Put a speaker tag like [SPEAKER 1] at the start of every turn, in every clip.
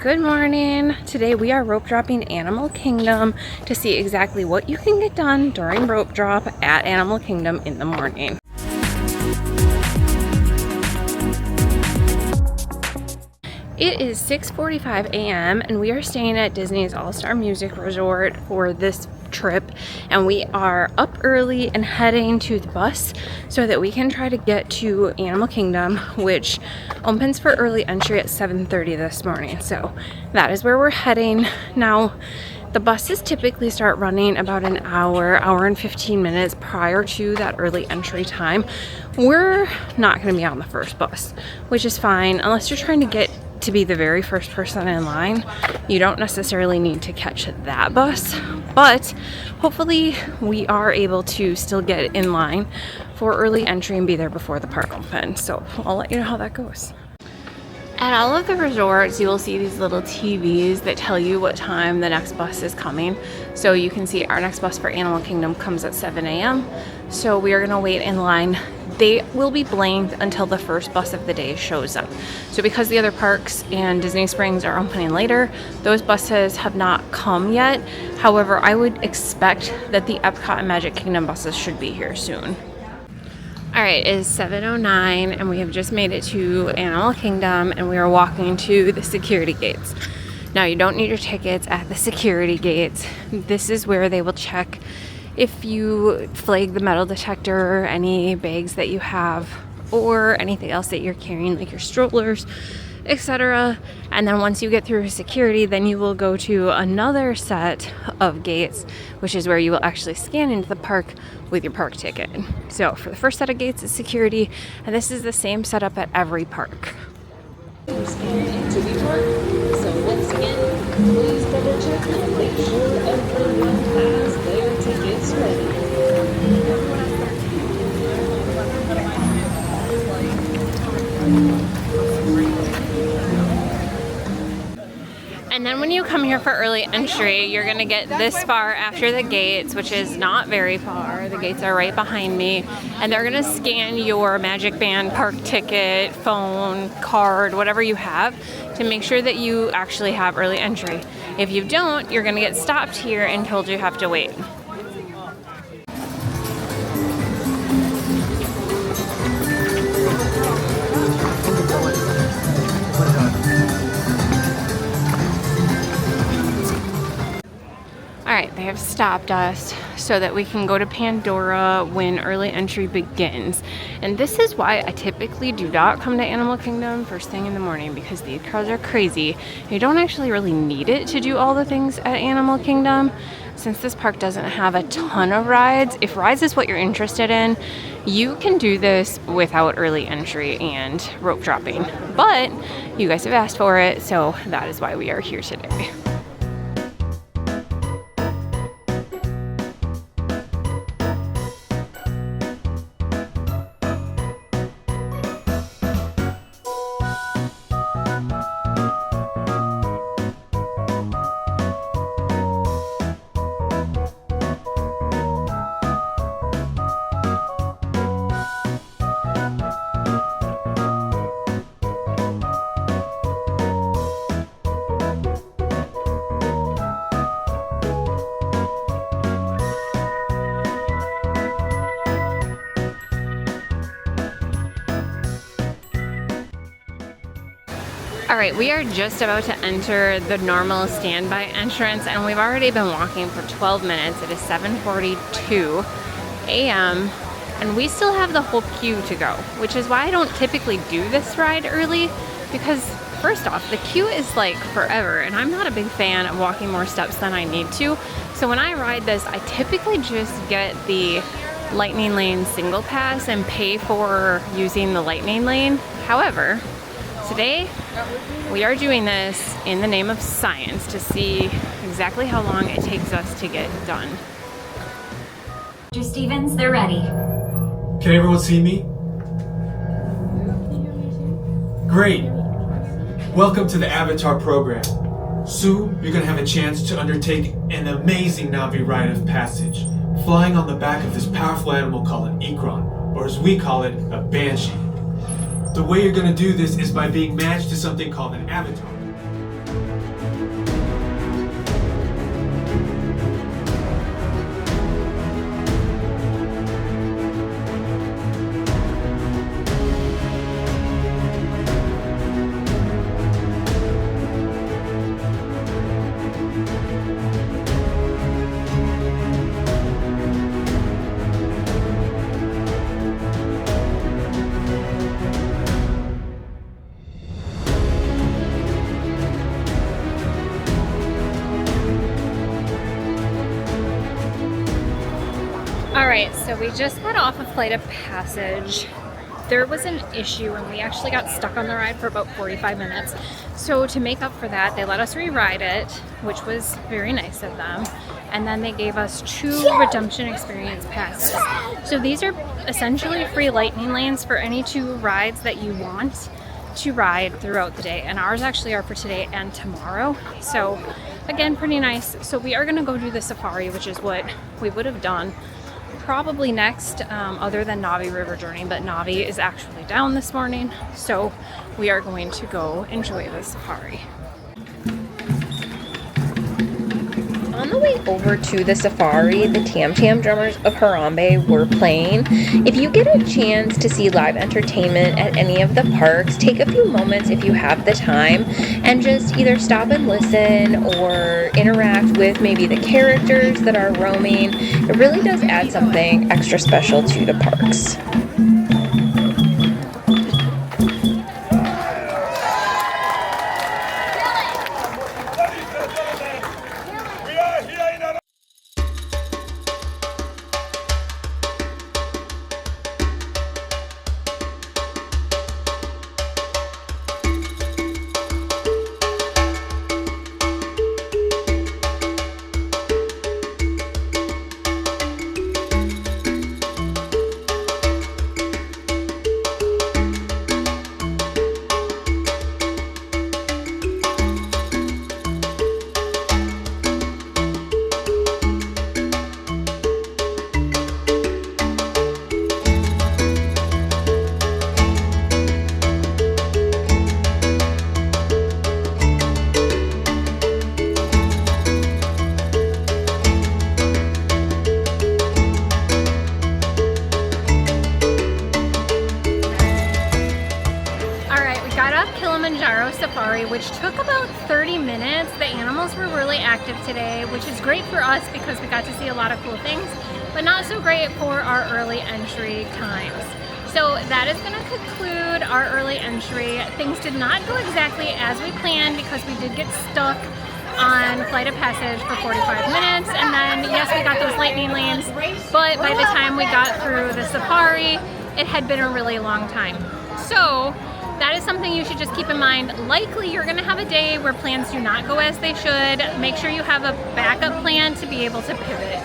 [SPEAKER 1] Good morning. Today we are rope dropping Animal Kingdom to see exactly what you can get done during rope drop at Animal Kingdom in the morning. It is 6:45 a.m. and we are staying at Disney's All-Star Music Resort for this trip, and we are up early and heading to the bus so that we can try to get to Animal Kingdom, which opens for early entry at 7:30 this morning. So that is where we're heading. Now, the buses typically start running about an hour and 15 minutes prior to that early entry time. We're not going to be on the first bus, which is fine unless you're trying to get to be the very first person in line. You don't necessarily need to catch that bus, but hopefully we are able to still get in line for early entry and be there before the park opens. So I'll let you know how that goes. At all of the resorts, you will see these little TVs that tell you what time the next bus is coming. So you can see our next bus for Animal Kingdom comes at 7 a.m. So we are going to wait in line. They will be blanked until the first bus of the day shows up. So because the other parks and Disney Springs are opening later, those buses have not come yet. However, I would expect that the Epcot and Magic Kingdom buses should be here soon. All right, it is 7:09 and we have just made it to Animal Kingdom and we are walking to the security gates. Now, you don't need your tickets at the security gates. This is where they will check if you flag the metal detector, any bags that you have, or anything else that you're carrying, like your strollers, etc. And then once you get through security, then you will go to another set of gates, which is where you will actually scan into the park with your park ticket. So for the first set of gates is security, and this is the same setup at every park.
[SPEAKER 2] Scan into the park. So once again, please double check and make sure everyone has their tickets ready.
[SPEAKER 1] And then when you come here for early entry, you're gonna get this far after the gates, which is not very far. The gates are right behind me, and they're gonna scan your Magic Band, park ticket, phone, card, whatever you have, to make sure that you actually have early entry. If you don't, you're gonna get stopped here and told you have to wait. Alright, they have stopped us so that we can go to Pandora when early entry begins. And this is why I typically do not come to Animal Kingdom first thing in the morning, because these crowds are crazy. You don't actually really need it to do all the things at Animal Kingdom, since this park doesn't have a ton of rides. If rides is what you're interested in, you can do this without early entry and rope dropping. But you guys have asked for it, so that is why we are here today. All right, we are just about to enter the normal standby entrance, and we've already been walking for 12 minutes. It is 7:42 a.m. and we still have the whole queue to go, which is why I don't typically do this ride early, because first off, the queue is like forever, and I'm not a big fan of walking more steps than I need to. So when I ride this, I typically just get the Lightning Lane single pass and pay for using the Lightning Lane. However, today, we are doing this in the name of science to see exactly how long it takes us to get done.
[SPEAKER 3] Mr. Stevens, they're ready.
[SPEAKER 4] Can everyone see me? Great. Welcome to the Avatar program. Soon, you're going to have a chance to undertake an amazing Navi rite of passage, flying on the back of this powerful animal called an Ikron, or as we call it, a Banshee. The way you're going to do this is by being matched to something called an avatar.
[SPEAKER 1] right, so we just got off of Flight of Passage. There was an issue and we actually got stuck on the ride for about 45 minutes. So to make up for that, they let us re-ride it, which was very nice of them. And then they gave us 2 redemption experience passes. So these are essentially free lightning lanes for any 2 rides that you want to ride throughout the day. And ours actually are for today and tomorrow. So again, pretty nice. So we are gonna go do the safari, which is what we would have done probably next, other than Navi River Journey, but Navi is actually down this morning, so we are going to go enjoy the safari. On the way over to the safari, the Tam Tam Drummers of Harambe were playing. If you get a chance to see live entertainment at any of the parks, take a few moments if you have the time and just either stop and listen or interact with maybe the characters that are roaming. It really does add something extra special to the parks. Kilimanjaro Safari, which took about 30 minutes. The animals were really active today, which is great for us because we got to see a lot of cool things, but not so great for our early entry times. So that is going to conclude our early entry. Things did not go exactly as we planned because we did get stuck on Flight of Passage for 45 minutes, and then yes, we got those lightning lanes, but by the time we got through the safari, it had been a really long time. So that is something you should just keep in mind. Likely you're gonna have a day where plans do not go as they should. Make sure you have a backup plan to be able to pivot.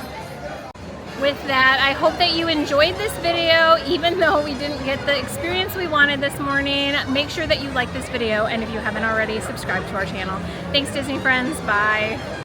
[SPEAKER 1] With that, I hope that you enjoyed this video, even though we didn't get the experience we wanted this morning. Make sure that you like this video, and if you haven't already, subscribe to our channel. Thanks, Disney friends. Bye.